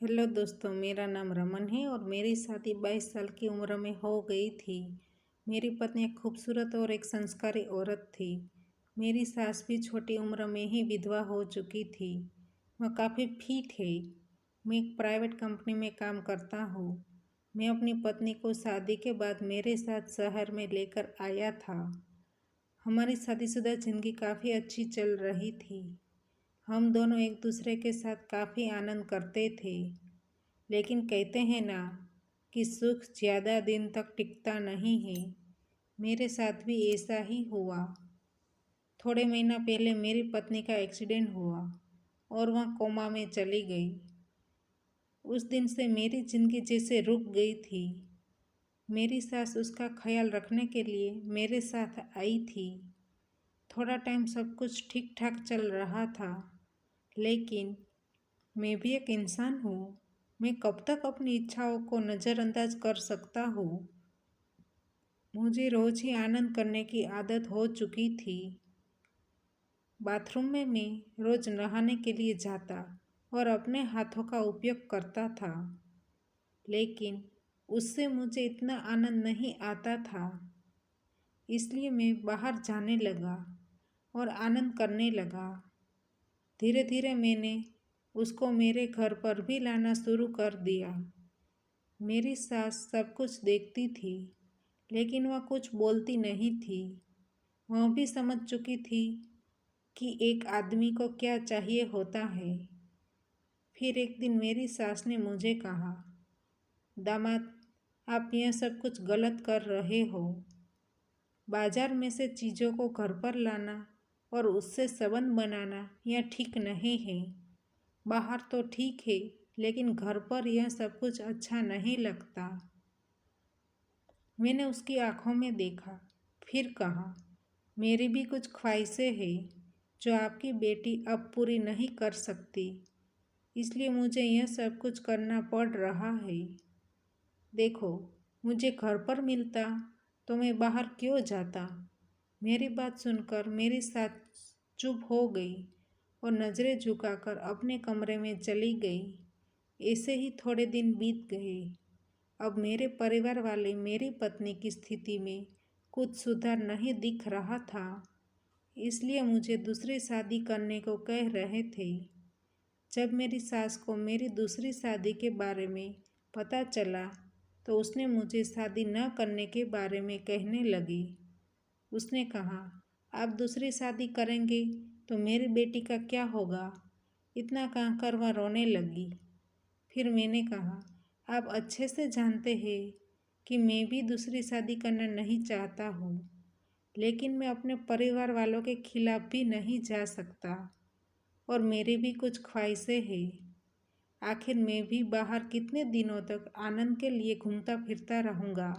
Hello दोस्तों, मेरा नाम रमन है और मेरी शादी 22 साल की उम्र में हो गई थी। मेरी पत्नी एक खूबसूरत और एक संस्कारी औरत थी। मेरी सास भी छोटी उम्र में ही विधवा हो चुकी थी। वह काफ़ी फिट है। मैं एक प्राइवेट कंपनी में काम करता हूँ। मैं अपनी पत्नी को शादी के बाद मेरे साथ शहर में लेकर आया था। हमारी शादीशुदा ज़िंदगी काफ़ी अच्छी चल रही थी। हम दोनों एक दूसरे के साथ काफ़ी आनंद करते थे। लेकिन कहते हैं ना कि सुख ज़्यादा दिन तक टिकता नहीं है। मेरे साथ भी ऐसा ही हुआ। थोड़े महीना पहले मेरी पत्नी का एक्सीडेंट हुआ और वह कोमा में चली गई। उस दिन से मेरी ज़िंदगी जैसे रुक गई थी। मेरी सास उसका ख्याल रखने के लिए मेरे साथ आई थी। थोड़ा टाइम सब कुछ ठीक ठाक चल रहा था, लेकिन मैं भी एक इंसान हूँ। मैं कब तक अपनी इच्छाओं को नज़रअंदाज कर सकता हूँ। मुझे रोज़ ही आनंद करने की आदत हो चुकी थी। बाथरूम में मैं रोज़ नहाने के लिए जाता और अपने हाथों का उपयोग करता था, लेकिन उससे मुझे इतना आनंद नहीं आता था। इसलिए मैं बाहर जाने लगा और आनंद करने लगा। धीरे धीरे मैंने उसको मेरे घर पर भी लाना शुरू कर दिया। मेरी सास सब कुछ देखती थी, लेकिन वह कुछ बोलती नहीं थी। वह भी समझ चुकी थी कि एक आदमी को क्या चाहिए होता है। फिर एक दिन मेरी सास ने मुझे कहा, दामाद, आप यह सब कुछ गलत कर रहे हो। बाजार में से चीज़ों को घर पर लाना और उससे संबंध बनाना यह ठीक नहीं है। बाहर तो ठीक है, लेकिन घर पर यह सब कुछ अच्छा नहीं लगता। मैंने उसकी आंखों में देखा, फिर कहा, मेरी भी कुछ ख्वाहिशें हैं जो आपकी बेटी अब पूरी नहीं कर सकती, इसलिए मुझे यह सब कुछ करना पड़ रहा है। देखो, मुझे घर पर मिलता तो मैं बाहर क्यों जाता। मेरी बात सुनकर मेरी सास चुप हो गई और नज़रें झुकाकर अपने कमरे में चली गई। ऐसे ही थोड़े दिन बीत गए। अब मेरे परिवार वाले मेरी पत्नी की स्थिति में कुछ सुधार नहीं दिख रहा था, इसलिए मुझे दूसरी शादी करने को कह रहे थे। जब मेरी सास को मेरी दूसरी शादी के बारे में पता चला तो उसने मुझे शादी न करने के बारे में कहने लगी। उसने कहा, आप दूसरी शादी करेंगे तो मेरी बेटी का क्या होगा। इतना कहकर वह रोने लगी। फिर मैंने कहा, आप अच्छे से जानते हैं कि मैं भी दूसरी शादी करना नहीं चाहता हूँ, लेकिन मैं अपने परिवार वालों के खिलाफ भी नहीं जा सकता और मेरी भी कुछ ख्वाहिशें हैं। आखिर मैं भी बाहर कितने दिनों तक आनंद के लिए घूमता फिरता रहूँगा।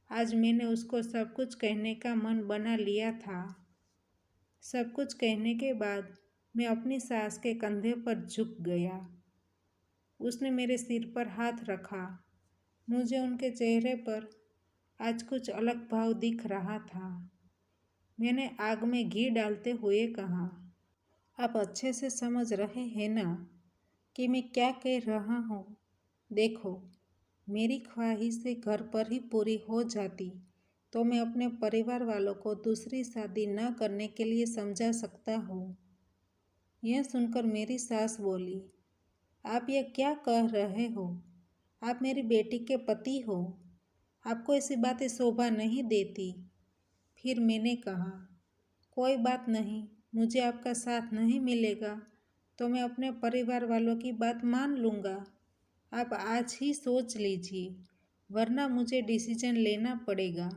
आज मैंने उसको सब कुछ कहने का मन बना लिया था। सब कुछ कहने के बाद मैं अपनी सास के कंधे पर झुक गया। उसने मेरे सिर पर हाथ रखा। मुझे उनके चेहरे पर आज कुछ अलग भाव दिख रहा था। मैंने आग में घी डालते हुए कहा, आप अच्छे से समझ रहे हैं ना कि मैं क्या कह रहा हूँ। देखो, मेरी ख्वाहिशें घर पर ही पूरी हो जाती तो मैं अपने परिवार वालों को दूसरी शादी न करने के लिए समझा सकता हूँ। यह सुनकर मेरी सास बोली, आप यह क्या कह रहे हो। आप मेरी बेटी के पति हो। आपको ऐसी बातें शोभा नहीं देती। फिर मैंने कहा, कोई बात नहीं, मुझे आपका साथ नहीं मिलेगा तो मैं अपने परिवार वालों की बात मान लूँगा। आप आज ही सोच लीजिए, वरना मुझे डिसीजन लेना पड़ेगा।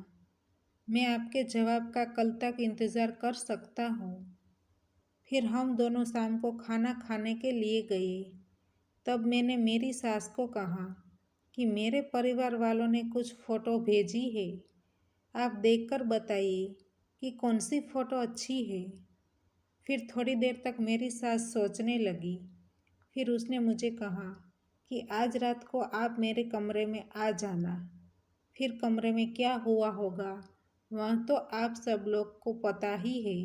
मैं आपके जवाब का कल तक इंतज़ार कर सकता हूँ। फिर हम दोनों शाम को खाना खाने के लिए गए। तब मैंने मेरी सास को कहा कि मेरे परिवार वालों ने कुछ फ़ोटो भेजी है। आप देखकर बताइए कि कौन सी फ़ोटो अच्छी है। फिर थोड़ी देर तक मेरी सास सोचने लगी। फिर उसने मुझे कहा कि आज रात को आप मेरे कमरे में आ जाना। फिर कमरे में क्या हुआ होगा वह तो आप सब लोग को पता ही है।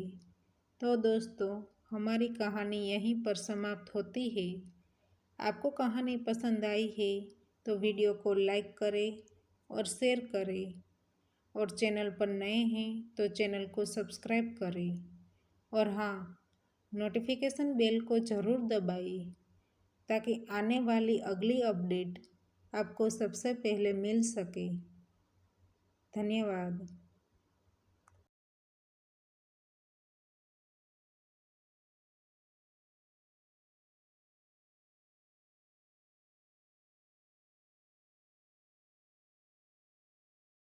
तो दोस्तों, हमारी कहानी यहीं पर समाप्त होती है। आपको कहानी पसंद आई है तो वीडियो को लाइक करें और शेयर करें, और चैनल पर नए हैं तो चैनल को सब्सक्राइब करें, और हाँ, नोटिफिकेशन बेल को ज़रूर दबाइए ताकि आने वाली अगली अपडेट आपको सबसे पहले मिल सके। धन्यवाद।